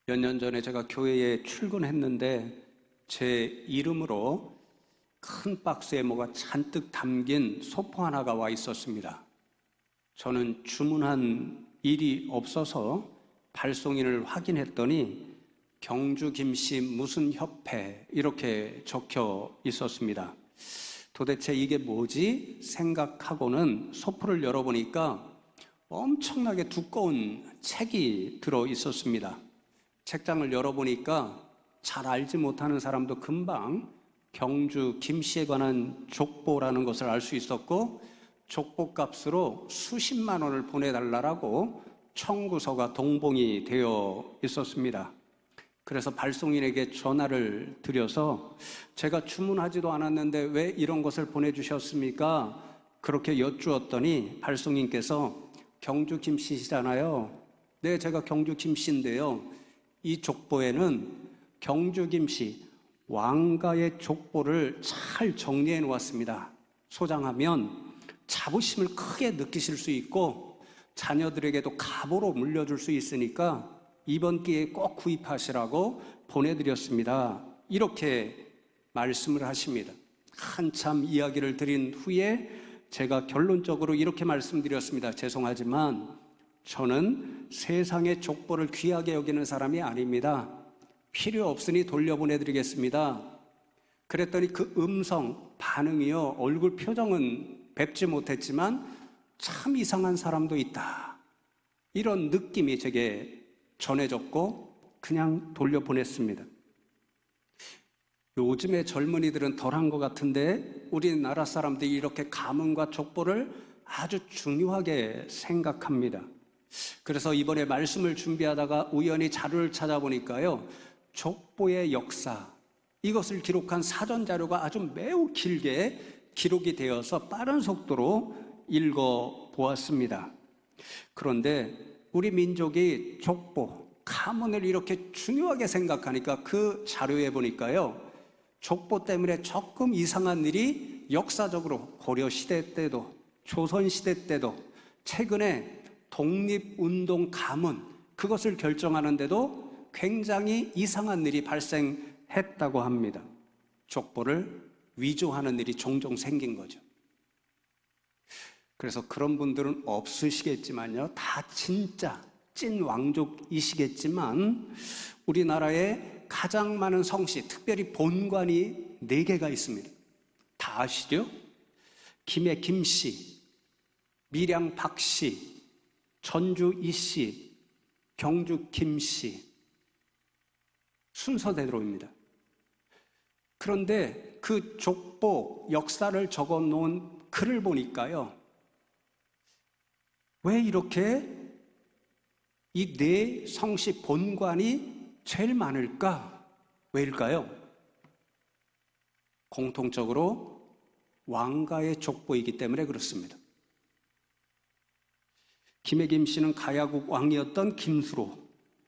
몇 년 전에 제가 교회에 출근했는데 제 이름으로 큰 박스에 뭐가 잔뜩 담긴 소포 하나가 와 있었습니다. 저는 주문한 일이 없어서 발송인을 확인했더니 경주 김씨 무슨 협회 이렇게 적혀 있었습니다. 도대체 이게 뭐지 생각하고는 소포를 열어보니까 엄청나게 두꺼운 책이 들어 있었습니다. 책장을 열어보니까 잘 알지 못하는 사람도 금방 경주 김씨에 관한 족보라는 것을 알 수 있었고, 족보값으로 수십만 원을 보내달라고 청구서가 동봉이 되어 있었습니다. 그래서 발송인에게 전화를 드려서 제가 주문하지도 않았는데 왜 이런 것을 보내주셨습니까? 그렇게 여쭈었더니 발송인께서 경주 김씨시잖아요. 네, 제가 경주 김씨인데요. 이 족보에는 경주 김씨 왕가의 족보를 잘 정리해 놓았습니다. 소장하면 자부심을 크게 느끼실 수 있고 자녀들에게도 갑오로 물려줄 수 있으니까 이번 기회에 꼭 구입하시라고 보내드렸습니다. 이렇게 말씀을 하십니다. 한참 이야기를 드린 후에 제가 결론적으로 이렇게 말씀드렸습니다. 죄송하지만 저는 세상의 족보를 귀하게 여기는 사람이 아닙니다. 필요 없으니 돌려보내드리겠습니다. 그랬더니 그 음성 반응이요, 얼굴 표정은 뵙지 못했지만 참 이상한 사람도 있다, 이런 느낌이 제게 전해졌고 그냥 돌려보냈습니다. 요즘의 젊은이들은 덜한 것 같은데 우리나라 사람들이 이렇게 가문과 족보를 아주 중요하게 생각합니다. 그래서 이번에 말씀을 준비하다가 우연히 자료를 찾아보니까요, 족보의 역사, 이것을 기록한 사전 자료가 아주 매우 길게 기록이 되어서 빠른 속도로 읽어보았습니다. 그런데 우리 민족이 족보, 가문을 이렇게 중요하게 생각하니까 그 자료에 보니까요, 족보 때문에 조금 이상한 일이 역사적으로 고려시대 때도 조선시대 때도 최근에 독립운동 가문, 그것을 결정하는데도 굉장히 이상한 일이 발생했다고 합니다. 족보를 위조하는 일이 종종 생긴 거죠. 그래서 그런 분들은 없으시겠지만요, 다 진짜 찐 왕족이시겠지만 우리나라에 가장 많은 성씨, 특별히 본관이 4개가 있습니다. 다 아시죠? 김해 김씨, 밀양 박씨, 전주 이씨, 경주 김씨, 순서대로입니다. 그런데 그 족보 역사를 적어 놓은 글을 보니까요, 왜 이렇게 이 4 성씨 본관이 제일 많을까? 왜일까요? 공통적으로 왕가의 족보이기 때문에 그렇습니다. 김해 김씨는 가야국 왕이었던 김수로,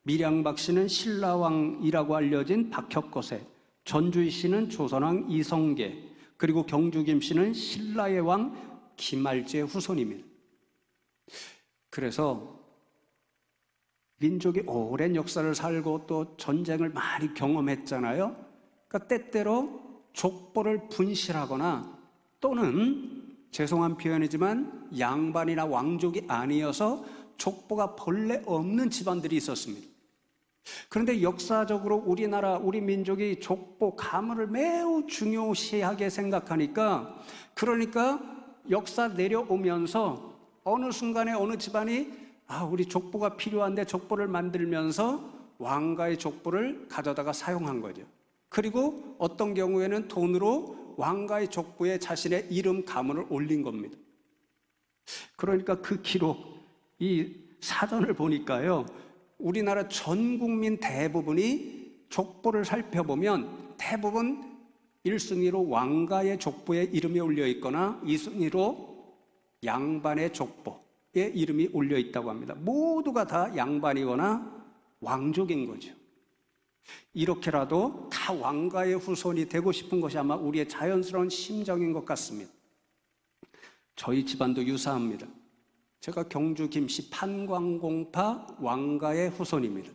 밀양박 씨는 신라왕이라고 알려진 박혁거세, 전주이 씨는 조선왕 이성계, 그리고 경주 김씨는 신라의 왕 김알지의 후손입니다. 그래서 민족이 오랜 역사를 살고 또 전쟁을 많이 경험했잖아요. 그러니까 때때로 족보를 분실하거나 또는 죄송한 표현이지만 양반이나 왕족이 아니어서 족보가 본래 없는 집안들이 있었습니다. 그런데 역사적으로 우리나라, 우리 민족이 족보, 가문을 매우 중요시하게 생각하니까, 그러니까 역사 내려오면서 어느 순간에 어느 집안이 우리 족보가 필요한데 족보를 만들면서 왕가의 족보를 가져다가 사용한 거죠. 그리고 어떤 경우에는 돈으로 왕가의 족보에 자신의 이름 가문을 올린 겁니다. 그러니까 그 기록, 이 사전을 보니까요, 우리나라 전 국민 대부분이 족보를 살펴보면 대부분 1순위로 왕가의 족보에 이름이 올려 있거나 2순위로 양반의 족보에 이름이 올려 있다고 합니다. 모두가 다 양반이거나 왕족인 거죠. 이렇게라도 다 왕가의 후손이 되고 싶은 것이 아마 우리의 자연스러운 심정인 것 같습니다. 저희 집안도 유사합니다. 제가 경주 김씨 판광공파 왕가의 후손입니다.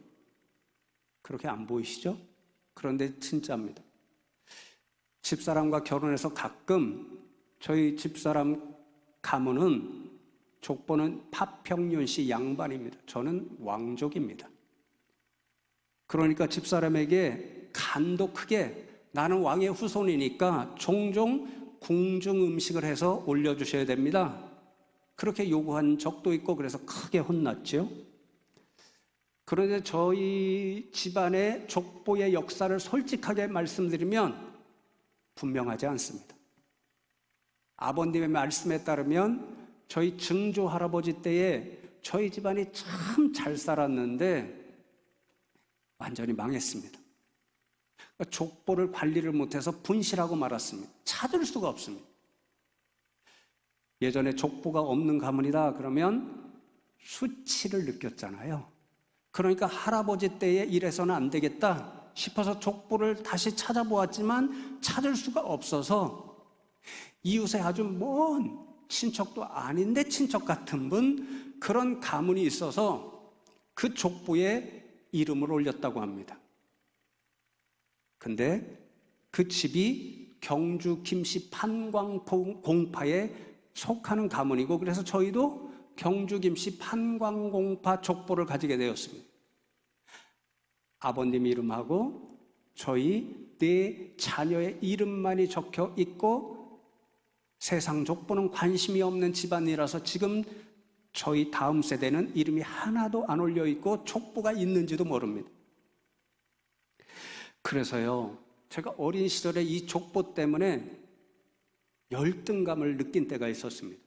그렇게 안 보이시죠? 그런데 진짜입니다. 집사람과 결혼해서 가끔 저희 집사람 가문은 족보는 파평윤 씨 양반입니다. 저는 왕족입니다. 그러니까 집사람에게 간도 크게 나는 왕의 후손이니까 종종 궁중 음식을 해서 올려주셔야 됩니다. 그렇게 요구한 적도 있고 그래서 크게 혼났죠. 그런데 저희 집안의 족보의 역사를 솔직하게 말씀드리면 분명하지 않습니다. 아버님의 말씀에 따르면 저희 증조 할아버지 때에 저희 집안이 참 잘 살았는데 완전히 망했습니다. 그러니까 족보를 관리를 못해서 분실하고 말았습니다. 찾을 수가 없습니다. 예전에 족보가 없는 가문이다 그러면 수치를 느꼈잖아요. 그러니까 할아버지 때에 이래서는 안 되겠다 싶어서 족보를 다시 찾아보았지만 찾을 수가 없어서 이웃에 아주 먼 친척도 아닌데 친척 같은 분, 그런 가문이 있어서 그 족보에 이름을 올렸다고 합니다. 근데 그 집이 경주 김씨 판광공파에 속하는 가문이고 그래서 저희도 경주 김씨 판광공파 족보를 가지게 되었습니다. 아버님 이름하고 저희 네 자녀의 이름만이 적혀 있고 세상 족보는 관심이 없는 집안이라서 지금 저희 다음 세대는 이름이 하나도 안 올려 있고 족보가 있는지도 모릅니다. 그래서요, 제가 어린 시절에 이 족보 때문에 열등감을 느낀 때가 있었습니다.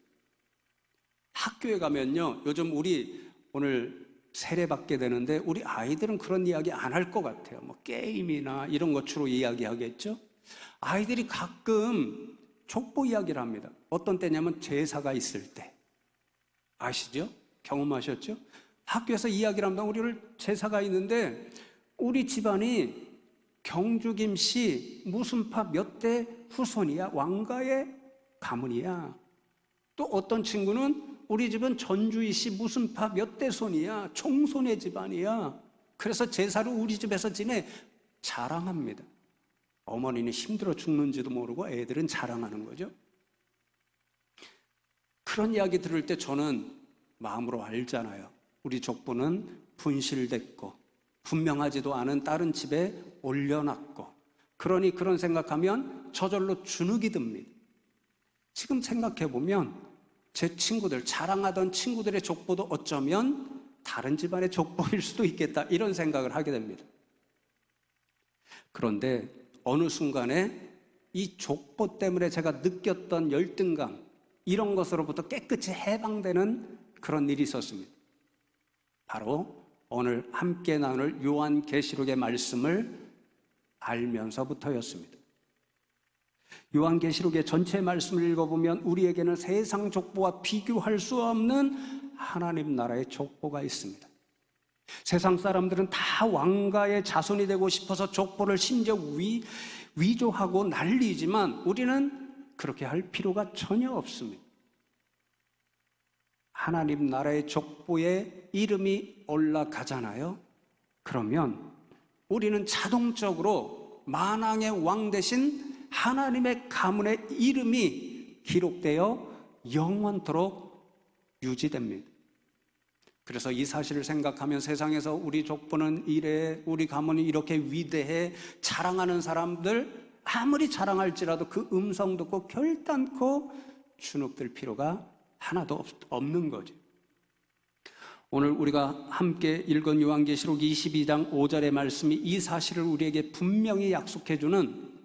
학교에 가면요, 요즘 우리 오늘 세례받게 되는데 우리 아이들은 그런 이야기 안 할 것 같아요. 뭐 게임이나 이런 것 주로 이야기하겠죠. 아이들이 가끔 족보 이야기를 합니다. 어떤 때냐면 제사가 있을 때. 아시죠? 경험하셨죠? 학교에서 이야기를 합니다. 우리를 제사가 있는데 우리 집안이 경주 김씨 무슨 파 몇 대 후손이야. 왕가의 가문이야. 또 어떤 친구는 우리 집은 전주희 씨 무슨 파 몇 대 손이야. 총손의 집안이야. 그래서 제사를 우리 집에서 지내. 자랑합니다. 어머니는 힘들어 죽는지도 모르고 애들은 자랑하는 거죠. 그런 이야기 들을 때 저는 마음으로 알잖아요. 우리 족보는 분실됐고 분명하지도 않은 다른 집에 올려놨고, 그러니 그런 생각하면 저절로 주눅이 듭니다. 지금 생각해보면 제 친구들, 자랑하던 친구들의 족보도 어쩌면 다른 집안의 족보일 수도 있겠다, 이런 생각을 하게 됩니다. 그런데 어느 순간에 이 족보 때문에 제가 느꼈던 열등감, 이런 것으로부터 깨끗이 해방되는 그런 일이 있었습니다. 바로 오늘 함께 나눌 요한계시록의 말씀을 알면서부터였습니다. 요한계시록의 전체 말씀을 읽어보면 우리에게는 세상 족보와 비교할 수 없는 하나님 나라의 족보가 있습니다. 세상 사람들은 다 왕가의 자손이 되고 싶어서 족보를 심지어 위조하고 난리지만 우리는 그렇게 할 필요가 전혀 없습니다. 하나님 나라의 족보에 이름이 올라가잖아요. 그러면 우리는 자동적으로 만왕의 왕 대신 하나님의 가문의 이름이 기록되어 영원토록 유지됩니다. 그래서 이 사실을 생각하면 세상에서 우리 족보는 이래, 우리 가문이 이렇게 위대해 자랑하는 사람들 아무리 자랑할지라도 그 음성 듣고 결단코 주눅들 필요가 하나도 없는 거죠. 오늘 우리가 함께 읽은 요한계시록 22장 5절의 말씀이 이 사실을 우리에게 분명히 약속해주는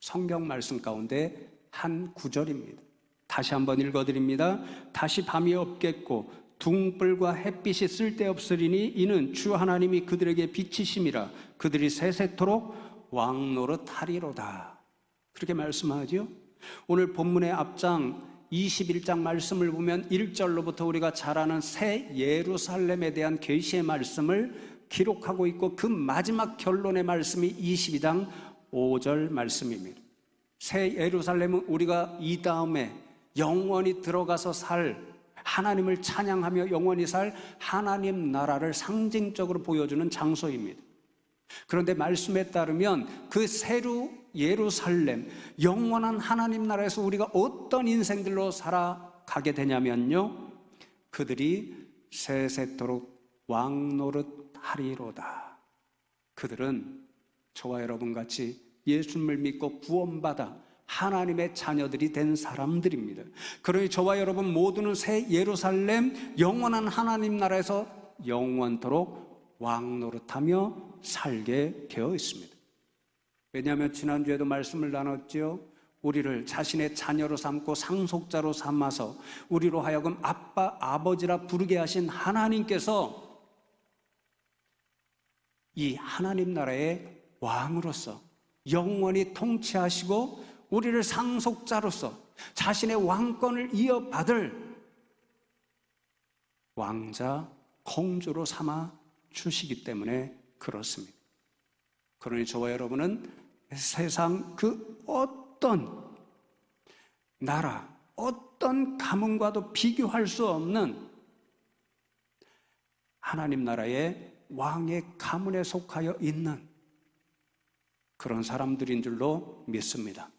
성경 말씀 가운데 한 구절입니다. 다시 한번 읽어드립니다. 다시 밤이 없겠고 둥불과 햇빛이 쓸데없으리니 이는 주 하나님이 그들에게 빛이심이라 그들이 세세토록 왕노릇하리로다. 그렇게 말씀하죠. 오늘 본문의 앞장 21장 말씀을 보면 1절로부터 우리가 잘 아는 새 예루살렘에 대한 계시의 말씀을 기록하고 있고 그 마지막 결론의 말씀이 22장 5절 말씀입니다. 새 예루살렘은 우리가 이 다음에 영원히 들어가서 살, 하나님을 찬양하며 영원히 살 하나님 나라를 상징적으로 보여주는 장소입니다. 그런데 말씀에 따르면 그 새로 예루살렘, 영원한 하나님 나라에서 우리가 어떤 인생들로 살아가게 되냐면요, 그들이 세세토록 왕노릇 하리로다. 그들은 저와 여러분 같이 예수님을 믿고 구원받아 하나님의 자녀들이 된 사람들입니다. 그러니 저와 여러분 모두는 새 예루살렘, 영원한 하나님 나라에서 영원토록 왕노릇하며 살게 되어 있습니다. 왜냐하면 지난주에도 말씀을 나눴죠. 우리를 자신의 자녀로 삼고 상속자로 삼아서 우리로 하여금 아빠, 아버지라 부르게 하신 하나님께서 이 하나님 나라의 왕으로서 영원히 통치하시고 우리를 상속자로서 자신의 왕권을 이어받을 왕자, 공주로 삼아 주시기 때문에 그렇습니다. 그러니 저와 여러분은 세상 그 어떤 나라, 어떤 가문과도 비교할 수 없는 하나님 나라의 왕의 가문에 속하여 있는 그런 사람들인 줄로 믿습니다.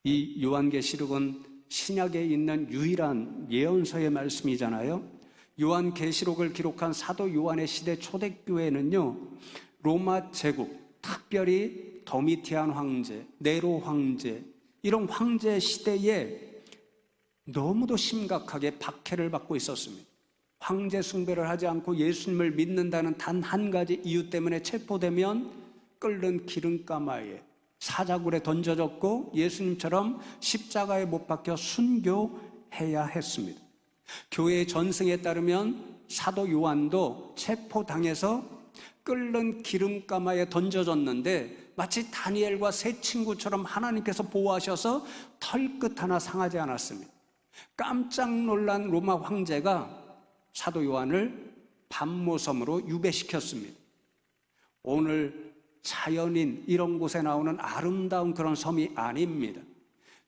이 요한계시록은 신약에 있는 유일한 예언서의 말씀이잖아요. 요한계시록을 기록한 사도 요한의 시대 초대교회는요, 로마 제국, 특별히 도미티안 황제, 네로 황제, 이런 황제 시대에 너무도 심각하게 박해를 받고 있었습니다. 황제 숭배를 하지 않고 예수님을 믿는다는 단 한 가지 이유 때문에 체포되면 끓는 기름가마에 사자굴에 던져졌고 예수님처럼 십자가에 못 박혀 순교해야 했습니다. 교회의 전승에 따르면 사도 요한도 체포당해서 끓는 기름가마에 던져졌는데 마치 다니엘과 세 친구처럼 하나님께서 보호하셔서 털끝 하나 상하지 않았습니다. 깜짝 놀란 로마 황제가 사도 요한을 반모섬으로 유배시켰습니다. 오늘 자연인 이런 곳에 나오는 아름다운 그런 섬이 아닙니다.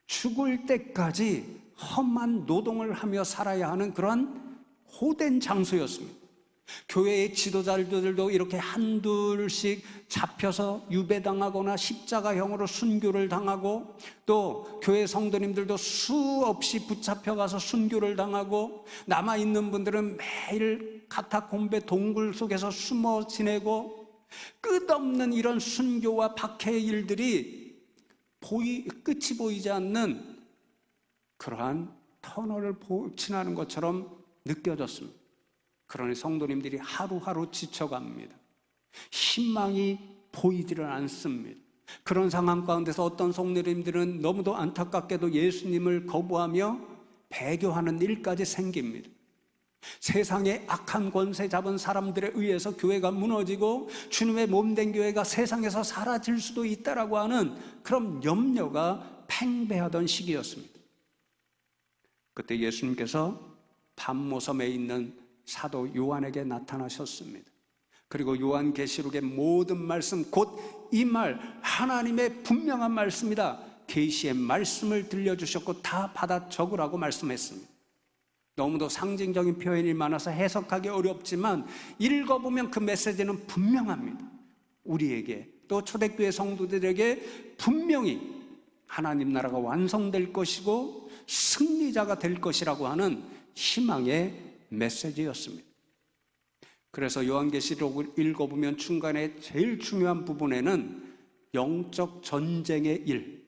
죽을 때까지 험한 노동을 하며 살아야 하는 그런 호된 장소였습니다. 교회의 지도자들도 이렇게 한둘씩 잡혀서 유배당하거나 십자가형으로 순교를 당하고, 또 교회 성도님들도 수없이 붙잡혀가서 순교를 당하고, 남아있는 분들은 매일 카타콤베 동굴 속에서 숨어 지내고, 끝없는 이런 순교와 박해의 일들이 끝이 보이지 않는 그러한 터널을 지나는 것처럼 느껴졌습니다. 그러니 성도님들이 하루하루 지쳐갑니다. 희망이 보이지를 않습니다. 그런 상황 가운데서 어떤 성도님들은 너무도 안타깝게도 예수님을 거부하며 배교하는 일까지 생깁니다. 세상의 악한 권세 잡은 사람들에 의해서 교회가 무너지고 주님의 몸된 교회가 세상에서 사라질 수도 있다라고 하는 그런 염려가 팽배하던 시기였습니다. 그때 예수님께서 반모섬에 있는 사도 요한에게 나타나셨습니다. 그리고 요한계시록의 모든 말씀, 곧 이 말, 하나님의 분명한 말씀이다, 계시의 말씀을 들려주셨고 다 받아 적으라고 말씀했습니다. 너무도 상징적인 표현이 많아서 해석하기 어렵지만 읽어보면 그 메시지는 분명합니다. 우리에게, 또 초대교회 성도들에게 분명히 하나님 나라가 완성될 것이고 승리자가 될 것이라고 하는 희망의 메시지였습니다. 그래서 요한계시록을 읽어보면 중간에 제일 중요한 부분에는 영적 전쟁의 일,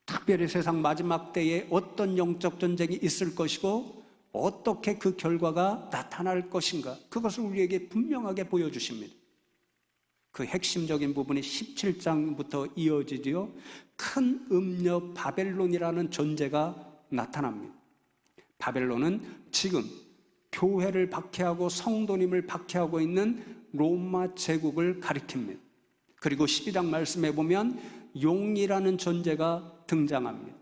특별히 세상 마지막 때에 어떤 영적 전쟁이 있을 것이고 어떻게 그 결과가 나타날 것인가, 그것을 우리에게 분명하게 보여주십니다. 그 핵심적인 부분이 17장부터 이어지지요. 큰 음녀 바벨론이라는 존재가 나타납니다. 바벨론은 지금 교회를 박해하고 성도님을 박해하고 있는 로마 제국을 가리킵니다. 그리고 12장 말씀에 보면 용이라는 존재가 등장합니다.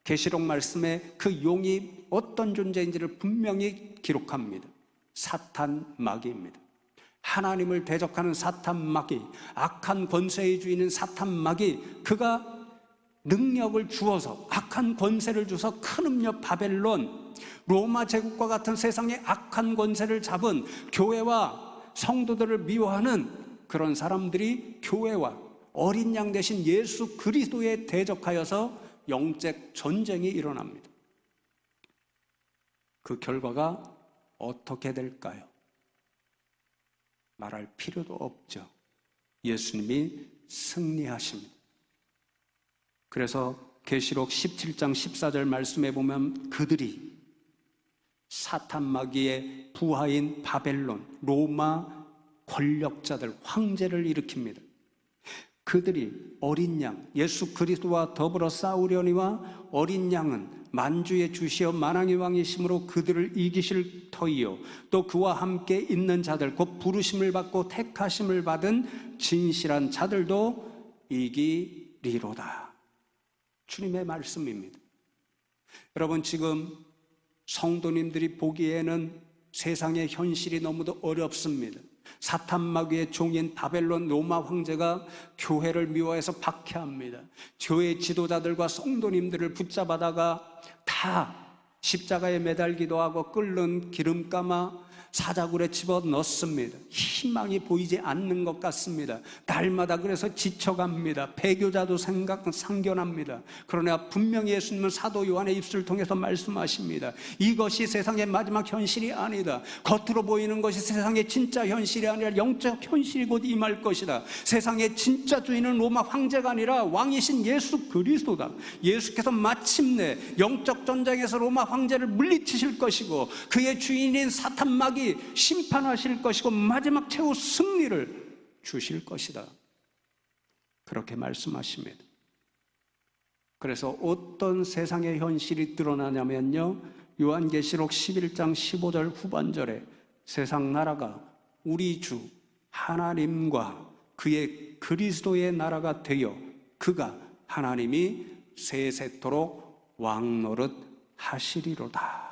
계시록 말씀에 그 용이 어떤 존재인지를 분명히 기록합니다. 사탄 마귀입니다. 하나님을 대적하는 사탄 마귀, 악한 권세의 주인인 사탄 마귀, 그가 능력을 주어서, 악한 권세를 주어서 큰 음녀 바벨론, 로마 제국과 같은 세상의 악한 권세를 잡은 교회와 성도들을 미워하는 그런 사람들이 교회와 어린 양 대신 예수 그리스도에 대적하여서 영적 전쟁이 일어납니다. 그 결과가 어떻게 될까요? 말할 필요도 없죠. 예수님이 승리하십니다. 그래서 계시록 17장 14절 말씀에 보면 그들이 사탄 마귀의 부하인 바벨론, 로마 권력자들, 황제를 일으킵니다. 그들이 어린 양, 예수 그리스도와 더불어 싸우려니와 어린 양은 만주의 주시여 만왕의 왕이심으로 그들을 이기실 터이요 또 그와 함께 있는 자들 곧 부르심을 받고 택하심을 받은 진실한 자들도 이기리로다. 주님의 말씀입니다. 여러분, 지금 성도님들이 보기에는 세상의 현실이 너무도 어렵습니다. 사탄 마귀의 종인 바벨론 로마 황제가 교회를 미워해서 박해합니다. 교회 지도자들과 성도님들을 붙잡아다가 다 십자가에 매달기도 하고 끓는 기름 감아 사자굴에 집어넣습니다. 희망이 보이지 않는 것 같습니다. 날마다 그래서 지쳐갑니다. 배교자도 상견합니다. 그러나 분명히 예수님은 사도 요한의 입술을 통해서 말씀하십니다. 이것이 세상의 마지막 현실이 아니다. 겉으로 보이는 것이 세상의 진짜 현실이 아니라 영적 현실이 곧 임할 것이다. 세상의 진짜 주인은 로마 황제가 아니라 왕이신 예수 그리스도다. 예수께서 마침내 영적 전쟁에서 로마 황제를 물리치실 것이고 그의 주인인 사탄 마귀 심판하실 것이고 마지막 최후 승리를 주실 것이다. 그렇게 말씀하십니다. 그래서 어떤 세상의 현실이 드러나냐면요, 요한계시록 11장 15절 후반절에 세상 나라가 우리 주 하나님과 그의 그리스도의 나라가 되어 그가 하나님이 세세토록 왕노릇 하시리로다.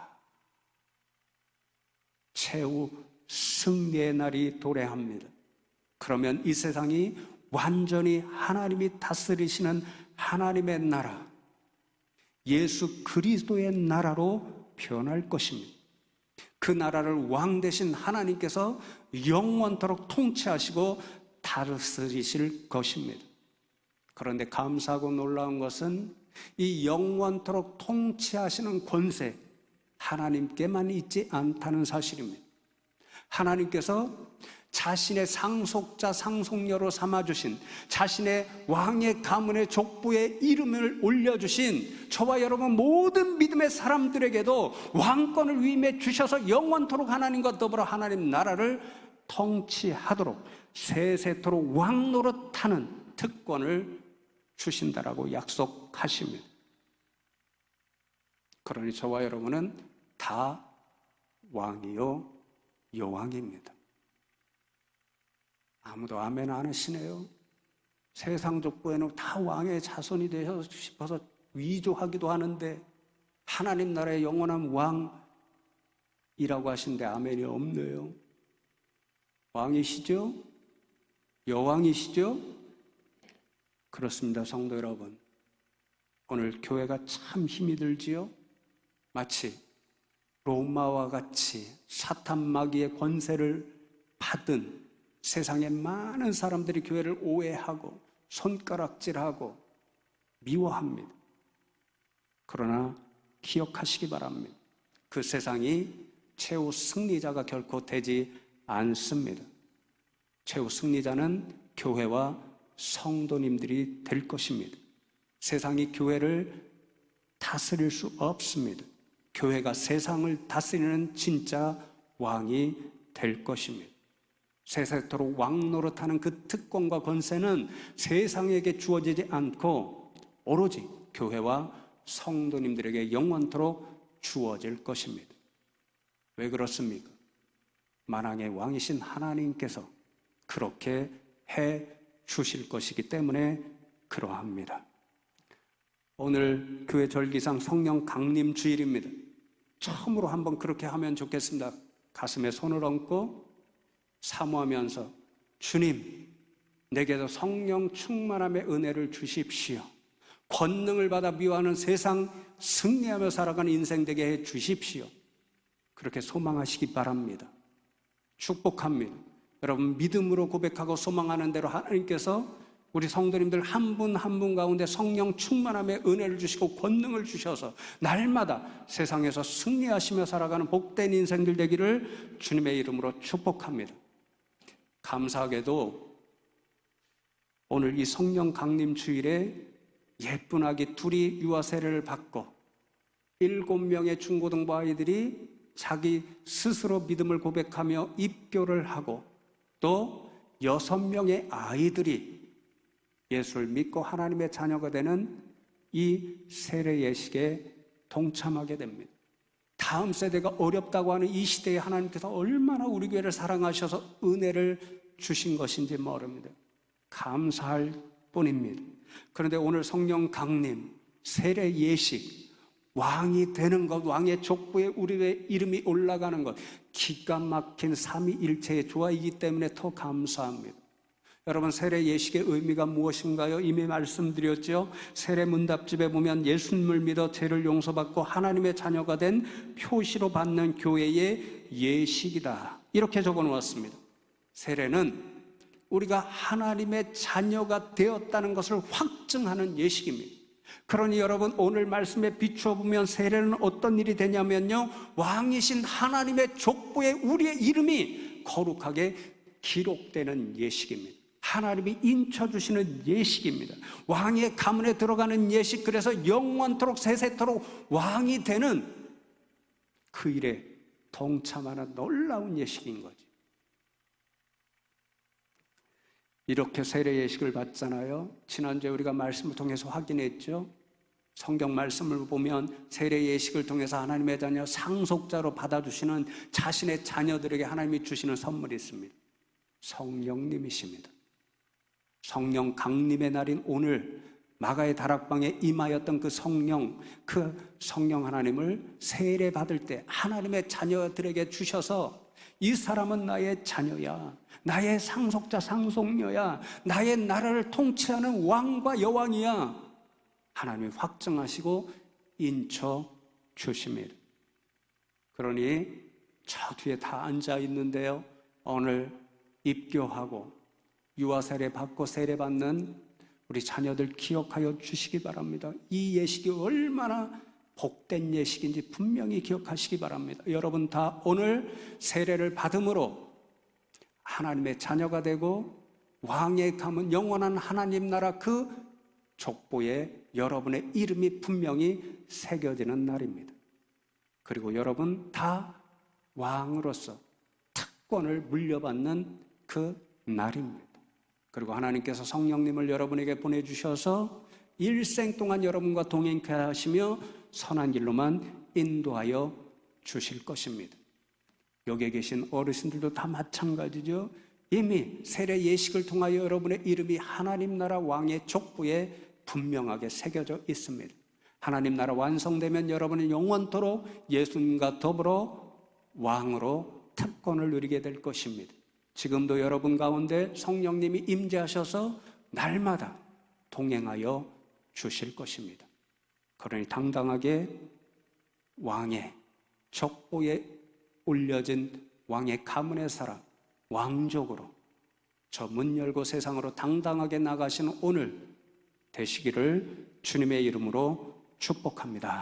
최후 승리의 날이 도래합니다. 그러면 이 세상이 완전히 하나님이 다스리시는 하나님의 나라, 예수 그리스도의 나라로 변할 것입니다. 그 나라를 왕 되신 하나님께서 영원토록 통치하시고 다스리실 것입니다. 그런데 감사하고 놀라운 것은 이 영원토록 통치하시는 권세, 하나님께만 있지 않다는 사실입니다. 하나님께서 자신의 상속자 상속녀로 삼아주신, 자신의 왕의 가문의 족보에 이름을 올려주신 저와 여러분 모든 믿음의 사람들에게도 왕권을 위임해 주셔서 영원토록 하나님과 더불어 하나님 나라를 통치하도록 세세토록 왕노릇하는 특권을 주신다라고 약속하십니다. 그러니 저와 여러분은 다 왕이요 여왕입니다. 아무도 아멘 안 하시네요. 세상 족보에는 다 왕의 자손이 되셔 싶어서 위조하기도 하는데 하나님 나라의 영원한 왕이라고 하시는데 아멘이 없네요. 왕이시죠? 여왕이시죠? 그렇습니다. 성도 여러분, 오늘 교회가 참 힘이 들지요? 마치 로마와 같이 사탄 마귀의 권세를 받은 세상의 많은 사람들이 교회를 오해하고 손가락질하고 미워합니다. 그러나 기억하시기 바랍니다. 그 세상이 최후 승리자가 결코 되지 않습니다. 최후 승리자는 교회와 성도님들이 될 것입니다. 세상이 교회를 다스릴 수 없습니다. 교회가 세상을 다스리는 진짜 왕이 될 것입니다. 세세토록 왕노릇하는 그 특권과 권세는 세상에게 주어지지 않고 오로지 교회와 성도님들에게 영원토록 주어질 것입니다. 왜 그렇습니까? 만왕의 왕이신 하나님께서 그렇게 해 주실 것이기 때문에 그러합니다. 오늘 교회 절기상 성령 강림 주일입니다. 처음으로 한번 그렇게 하면 좋겠습니다. 가슴에 손을 얹고 사모하면서 주님, 내게도 성령 충만함의 은혜를 주십시오. 권능을 받아 미워하는 세상 승리하며 살아가는 인생 되게 해 주십시오. 그렇게 소망하시기 바랍니다. 축복합니다. 여러분, 믿음으로 고백하고 소망하는 대로 하나님께서 우리 성도님들 한 분 한 분 가운데 성령 충만함의 은혜를 주시고 권능을 주셔서 날마다 세상에서 승리하시며 살아가는 복된 인생들 되기를 주님의 이름으로 축복합니다. 감사하게도 오늘 이 성령 강림 주일에 예쁜 아기 둘이 유아 세례를 받고 7명의 중고등부 아이들이 자기 스스로 믿음을 고백하며 입교를 하고 또 6명의 아이들이 예수를 믿고 하나님의 자녀가 되는 이 세례 예식에 동참하게 됩니다. 다음 세대가 어렵다고 하는 이 시대에 하나님께서 얼마나 우리 교회를 사랑하셔서 은혜를 주신 것인지 모릅니다. 감사할 뿐입니다. 그런데 오늘 성령 강림, 세례 예식, 왕이 되는 것, 왕의 족보에 우리의 이름이 올라가는 것, 기가 막힌 삼위일체의 조화이기 때문에 더 감사합니다. 여러분, 세례 예식의 의미가 무엇인가요? 이미 말씀드렸죠. 세례 문답집에 보면 예수님을 믿어 죄를 용서받고 하나님의 자녀가 된 표시로 받는 교회의 예식이다, 이렇게 적어 놓았습니다. 세례는 우리가 하나님의 자녀가 되었다는 것을 확증하는 예식입니다. 그러니 여러분, 오늘 말씀에 비추어 보면 세례는 어떤 일이 되냐면요, 왕이신 하나님의 족보에 우리의 이름이 거룩하게 기록되는 예식입니다. 하나님이 인쳐주시는 예식입니다. 왕의 가문에 들어가는 예식, 그래서 영원토록 세세토록 왕이 되는 그 일에 동참하는 놀라운 예식인 거지. 이렇게 세례 예식을 받잖아요. 지난주에 우리가 말씀을 통해서 확인했죠. 성경 말씀을 보면 세례 예식을 통해서 하나님의 자녀 상속자로 받아주시는 자신의 자녀들에게 하나님이 주시는 선물이 있습니다. 성령님이십니다. 성령 강림의 날인 오늘 마가의 다락방에 임하였던 그 성령 하나님을 세례 받을 때 하나님의 자녀들에게 주셔서 이 사람은 나의 자녀야, 나의 상속자 상속녀야, 나의 나라를 통치하는 왕과 여왕이야, 하나님이 확정하시고 인쳐 주십니다. 그러니 저 뒤에 다 앉아 있는데요, 오늘 입교하고 유아 세례 받고 세례 받는 우리 자녀들 기억하여 주시기 바랍니다. 이 예식이 얼마나 복된 예식인지 분명히 기억하시기 바랍니다. 여러분 다 오늘 세례를 받음으로 하나님의 자녀가 되고 왕의 가문, 영원한 하나님 나라 그 족보에 여러분의 이름이 분명히 새겨지는 날입니다. 그리고 여러분 다 왕으로서 특권을 물려받는 그 날입니다. 그리고 하나님께서 성령님을 여러분에게 보내주셔서 일생 동안 여러분과 동행케 하시며 선한 길로만 인도하여 주실 것입니다. 여기에 계신 어르신들도 다 마찬가지죠. 이미 세례 예식을 통하여 여러분의 이름이 하나님 나라 왕의 족보에 분명하게 새겨져 있습니다. 하나님 나라 완성되면 여러분은 영원토록 예수님과 더불어 왕으로 특권을 누리게 될 것입니다. 지금도 여러분 가운데 성령님이 임재하셔서 날마다 동행하여 주실 것입니다. 그러니 당당하게 왕의 족보에 올려진 왕의 가문의 사람, 왕족으로 저 문 열고 세상으로 당당하게 나가시는 오늘 되시기를 주님의 이름으로 축복합니다.